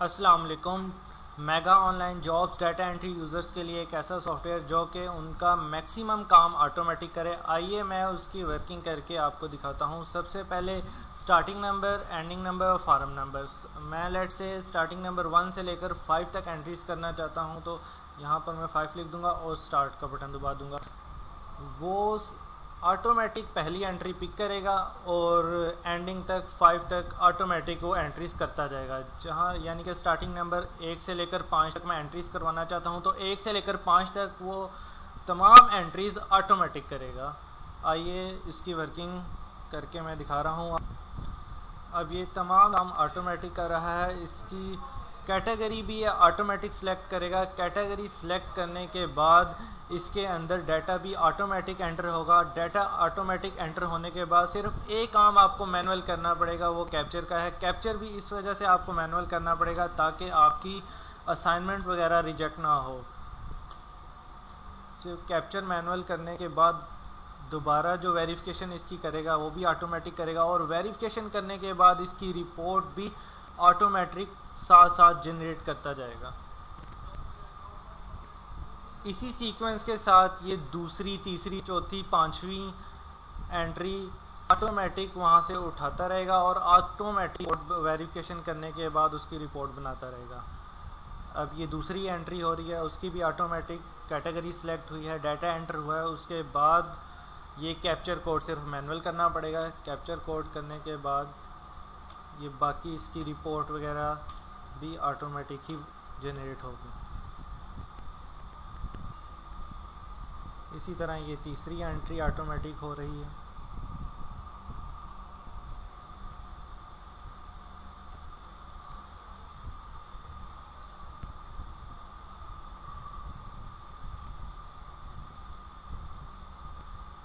अस्सलाम वालेकुम। Mega online jobs data entry users के लिए एक ऐसा सॉफ्टवेयर जो कि उनका मैक्सिमम काम ऑटोमेटिक करे। आइए मैं उसकी वर्किंग करके आपको दिखाता हूँ। सबसे पहले स्टार्टिंग नंबर, एंडिंग नंबर और फॉर्म नंबर्स। मैं लेट से स्टार्टिंग नंबर 1 से लेकर 5 तक एंट्रीज करना चाहता हूँ, तो यहाँ पर मैं 5 लिख दूँगा और स्टार्ट का बटन दबा दूँगा। वो ऑटोमेटिक पहली एंट्री पिक करेगा और एंडिंग तक 5 तक ऑटोमेटिक वो एंट्रीज करता जाएगा। जहाँ यानी कि स्टार्टिंग नंबर 1 से लेकर 5 तक मैं एंट्रीज करवाना चाहता हूँ, तो 1 से लेकर 5 तक वो तमाम एंट्रीज ऑटोमेटिक करेगा। आइए इसकी वर्किंग करके मैं दिखा रहा हूँ। अब ये तमाम काम ऑटोमेटिक कर रहा है। इसकी कैटेगरी भी ये ऑटोमेटिक सेलेक्ट करेगा। कैटेगरी सेलेक्ट करने के बाद इसके अंदर डाटा भी ऑटोमेटिक एंटर होगा। डाटा ऑटोमेटिक एंटर होने के बाद सिर्फ एक काम आपको मैनुअल करना पड़ेगा, वो कैप्चर का है। कैप्चर भी इस वजह से आपको मैनुअल करना पड़ेगा ताकि आपकी असाइनमेंट वगैरह रिजेक्ट ना हो। सिर्फ कैप्चर मैनुअल करने के बाद दोबारा जो वेरिफिकेशन इसकी करेगा वो भी ऑटोमेटिक करेगा, और वेरिफिकेशन करने के बाद इसकी रिपोर्ट भी ऑटोमेटिक साथ साथ जनरेट करता जाएगा। इसी सीक्वेंस के साथ ये दूसरी, तीसरी, चौथी, 5वीं एंट्री ऑटोमेटिक वहाँ से उठाता रहेगा और ऑटोमेटिक वेरिफिकेशन करने के बाद उसकी रिपोर्ट बनाता रहेगा। अब ये दूसरी एंट्री हो रही है, उसकी भी ऑटोमेटिक कैटेगरी सिलेक्ट हुई है, डाटा एंटर हुआ है। उसके बाद ये कैप्चर कोड सिर्फ मैनुअल करना पड़ेगा। कैप्चर कोड करने के बाद ये बाकी इसकी रिपोर्ट वगैरह भी ऑटोमेटिक ही जनरेट होगी। इसी तरह ये तीसरी एंट्री ऑटोमेटिक हो रही है।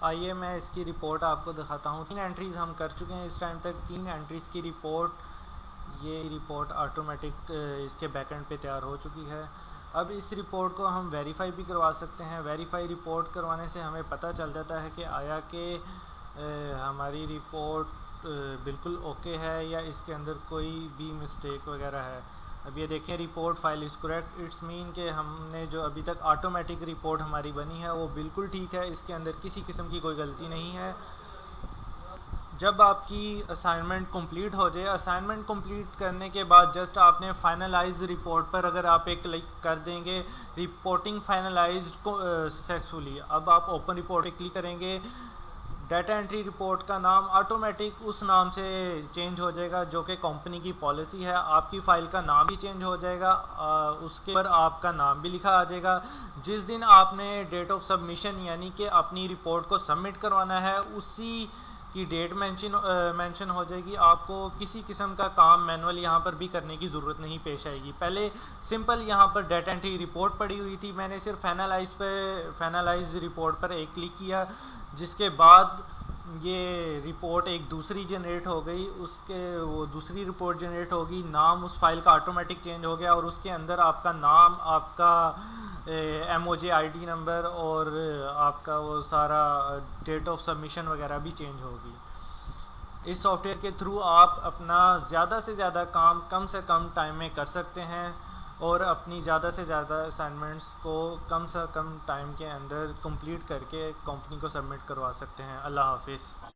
आइए मैं इसकी रिपोर्ट आपको दिखाता हूँ। 3 एंट्रीज हम कर चुके हैं इस टाइम तक। 3 एंट्रीज की रिपोर्ट, ये रिपोर्ट ऑटोमेटिक इसके बैकएंड पे तैयार हो चुकी है। अब इस रिपोर्ट को हम वेरीफाई भी करवा सकते हैं। वेरीफाई रिपोर्ट करवाने से हमें पता चल जाता है कि आया कि हमारी रिपोर्ट बिल्कुल ओके है या इसके अंदर कोई भी मिस्टेक वगैरह है। अब ये देखें, report file is correct. It's mean कि हमने जो अभी तक ऑटोमेटिक रिपोर्ट हमारी बनी है वो बिल्कुल ठीक है, इसके अंदर किसी किस्म की कोई गलती नहीं है। जब आपकी असाइनमेंट कंप्लीट हो जाए, असाइनमेंट कंप्लीट करने के बाद जस्ट आपने फाइनलाइज रिपोर्ट पर अगर आप एक क्लिक कर देंगे, रिपोर्टिंग फाइनलाइज्ड सक्सेसफुली। अब आप ओपन रिपोर्ट पे क्लिक करेंगे, डाटा एंट्री रिपोर्ट का नाम ऑटोमेटिक उस नाम से चेंज हो जाएगा जो कि कंपनी की पॉलिसी है। आपकी फ़ाइल का नाम भी चेंज हो जाएगा, उसके पर आपका नाम भी लिखा आ जाएगा। जिस दिन आपने डेट ऑफ सबमिशन यानी कि अपनी रिपोर्ट को सबमिट करवाना है, उसी की डेट मेंशन हो जाएगी। आपको किसी किस्म का काम मैनुअल यहाँ पर भी करने की ज़रूरत नहीं पेश आएगी। पहले सिंपल यहाँ पर डाटा एंट्री रिपोर्ट पड़ी हुई थी, मैंने सिर्फ फाइनलाइज रिपोर्ट पर एक क्लिक किया, जिसके बाद ये रिपोर्ट एक दूसरी जनरेट हो गई। उसके वो दूसरी रिपोर्ट जनरेट होगी, नाम उस फाइल का ऑटोमेटिक चेंज हो गया और उसके अंदर आपका नाम, आपका MOJ ID नंबर और आपका वो सारा डेट ऑफ सबमिशन वगैरह भी चेंज होगी। इस सॉफ्टवेयर के थ्रू आप अपना ज़्यादा से ज़्यादा काम कम से कम टाइम में कर सकते हैं और अपनी ज़्यादा से ज़्यादा असाइनमेंट्स को कम से कम टाइम के अंदर कंप्लीट करके कंपनी को सबमिट करवा सकते हैं। अल्लाह हाफिज़।